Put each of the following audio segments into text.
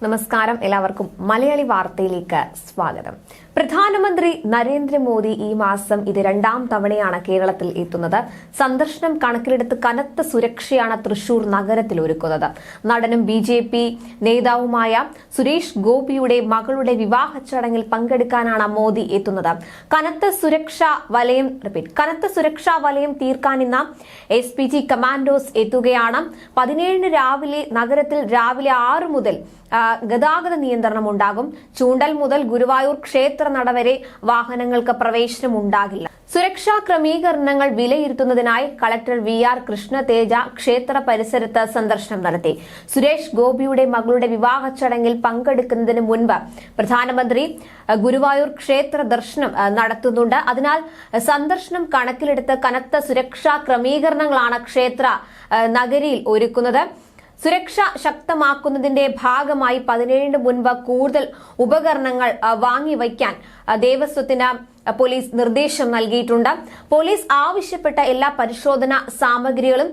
നമസ്കാരം, എല്ലാവർക്കും മലയാളി വാർത്തയിലേക്ക് സ്വാഗതം. പ്രധാനമന്ത്രി നരേന്ദ്രമോദി ഈ മാസം ഇത് രണ്ടാം തവണയാണ് കേരളത്തിൽ എത്തുന്നത്. സന്ദർശനം കണക്കിലെടുത്ത് കനത്ത സുരക്ഷയാണ് തൃശൂർ നഗരത്തിൽ ഒരുക്കുന്നത്. നടനും BJP നേതാവുമായ സുരേഷ് ഗോപിയുടെ മകളുടെ വിവാഹ ചടങ്ങിൽ പങ്കെടുക്കാനാണ് മോദി എത്തുന്നത്. കനത്ത സുരക്ഷാ വലയം തീർക്കാൻ ഇന്ന് SPG കമാൻഡോസ് എത്തുകയാണ്. 17 രാവിലെ നഗരത്തിൽ രാവിലെ 6 മുതൽ ഗതാഗത നിയന്ത്രണം ഉണ്ടാകും. ചൂണ്ടൽ മുതൽ ഗുരുവായൂർ ക്ഷേത്ര നട വരെ വാഹനങ്ങൾക്ക് പ്രവേശനം ഉണ്ടാകില്ല. സുരക്ഷാ ക്രമീകരണങ്ങൾ വിലയിരുത്തുന്നതിനായി കളക്ടർ VR കൃഷ്ണതേജ ക്ഷേത്ര പരിസരത്ത് സന്ദർശനം നടത്തി. സുരേഷ് ഗോപിയുടെ മകളുടെ വിവാഹ ചടങ്ങിൽ പങ്കെടുക്കുന്നതിന് മുൻപ് പ്രധാനമന്ത്രി ഗുരുവായൂർ ക്ഷേത്ര ദർശനം നടത്തുന്നുണ്ട്. അതിനാൽ സന്ദർശനം കണക്കിലെടുത്ത് കനത്ത സുരക്ഷാ ക്രമീകരണങ്ങളാണ് ക്ഷേത്ര നഗരിയിൽ ഒരുക്കുന്നത്. സുരക്ഷ ശക്തമാക്കുന്നതിന്റെ ഭാഗമായി 17 മുൻപ് കൂടുതൽ ഉപകരണങ്ങൾ വാങ്ങിവയ്ക്കാൻ ദേവസ്വത്തിന് പോലീസ് നിർദ്ദേശം നൽകിയിട്ടുണ്ട്. പോലീസ് ആവശ്യപ്പെട്ട എല്ലാ പരിശോധനാ സാമഗ്രികളും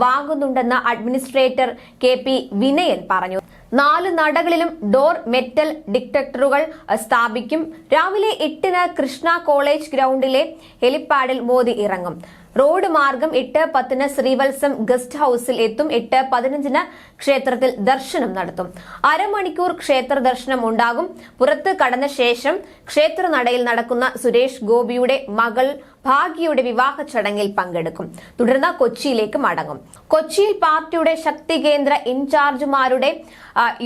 വാങ്ങുന്നുണ്ടെന്ന് അഡ്മിനിസ്ട്രേറ്റർ KP വിനയൻ പറഞ്ഞു. 4 നടകളിലും ഡോർ മെറ്റൽ ഡിറ്റക്ടറുകൾ സ്ഥാപിക്കും. രാവിലെ 8-ന് കൃഷ്ണ കോളേജ് ഗ്രൗണ്ടിലെ ഹെലിപ്പാഡിൽ മോദി ഇറങ്ങും. റോഡ് മാർഗം 8:10-ന് ശ്രീവത്സം ഗസ്റ്റ് ഹൌസിൽ എത്തും. 8:15-ന് ക്ഷേത്രത്തിൽ ദർശനം നടത്തും. അരമണിക്കൂർ ക്ഷേത്ര ദർശനം ഉണ്ടാകും. പുറത്ത് കടന്ന ശേഷം ക്ഷേത്ര നടയിൽ നടക്കുന്ന സുരേഷ് ഗോപിയുടെ മകൾ ഭാഗ്യയുടെ വിവാഹ ചടങ്ങിൽ പങ്കെടുക്കും. തുടർന്ന് കൊച്ചിയിലേക്ക് മടങ്ങും. കൊച്ചിയിൽ പാർട്ടിയുടെ ശക്തി കേന്ദ്ര ഇൻചാർജുമാരുടെ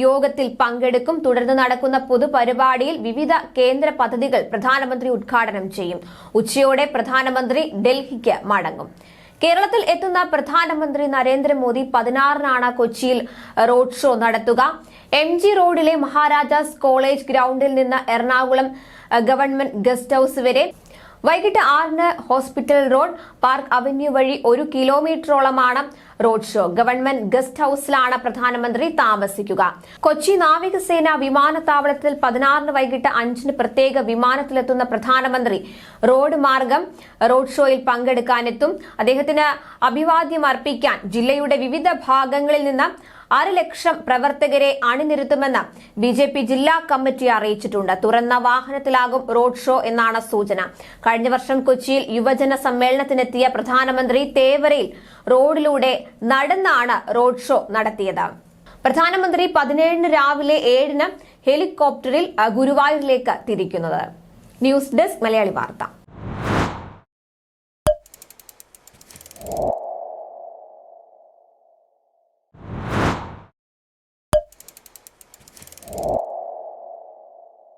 യോഗത്തിൽ പങ്കെടുക്കും. തുടർന്ന് നടക്കുന്ന പൊതുപരിപാടിയിൽ വിവിധ കേന്ദ്ര പദ്ധതികൾ പ്രധാനമന്ത്രി ഉദ്ഘാടനം ചെയ്യും. ഉച്ചയോടെ പ്രധാനമന്ത്രി ഡൽഹിക്ക് മടങ്ങും. കേരളത്തിൽ എത്തുന്ന പ്രധാനമന്ത്രി നരേന്ദ്രമോദി 16-നാണ് കൊച്ചിയിൽ റോഡ് ഷോ നടത്തുക. MG റോഡിലെ മഹാരാജാസ് കോളേജ് ഗ്രൗണ്ടിൽ നിന്ന് എറണാകുളം ഗവൺമെന്റ് ഗസ്റ്റ് ഹൌസ് വരെ, വൈകിട്ട് 6-ന് ഹോസ്പിറ്റൽ റോഡ്, പാർക്ക് അവന്യൂ വഴി 1 കിലോമീറ്ററോളമാണ് റോഡ് ഷോ. ഗവൺമെന്റ് ഗസ്റ്റ് ഹൌസിലാണ് പ്രധാനമന്ത്രി താമസിക്കുക. കൊച്ചി നാവികസേന വിമാനത്താവളത്തിൽ 16-ന് വൈകിട്ട് 5-ന് പ്രത്യേക വിമാനത്തിലെത്തുന്ന പ്രധാനമന്ത്രി റോഡ് മാർഗം റോഡ് ഷോയിൽ പങ്കെടുക്കാനെത്തും. അദ്ദേഹത്തിന് അഭിവാദ്യം അർപ്പിക്കാൻ ജില്ലയുടെ വിവിധ ഭാഗങ്ങളിൽ നിന്ന് 1,00,000 പ്രവർത്തകരെ അണിനിരത്തുമെന്ന് BJP ജില്ലാ കമ്മിറ്റി അറിയിച്ചിട്ടുണ്ട്. തുറന്ന വാഹനത്തിലാകും റോഡ് ഷോ എന്നാണ് സൂചന. കഴിഞ്ഞ വർഷം കൊച്ചിയിൽ യുവജന സമ്മേളനത്തിനെത്തിയ പ്രധാനമന്ത്രി തേവരയിൽ റോഡിലൂടെ നടന്നാണ് റോഡ് ഷോ നടത്തിയത്. പ്രധാനമന്ത്രി 17-ന് രാവിലെ 7-ന് ഹെലികോപ്റ്ററിൽ ഗുരുവായൂരിലേക്ക് തിരിക്കുന്നത്. ന്യൂസ് ഡെസ്ക് മലയാളി വാർത്ത.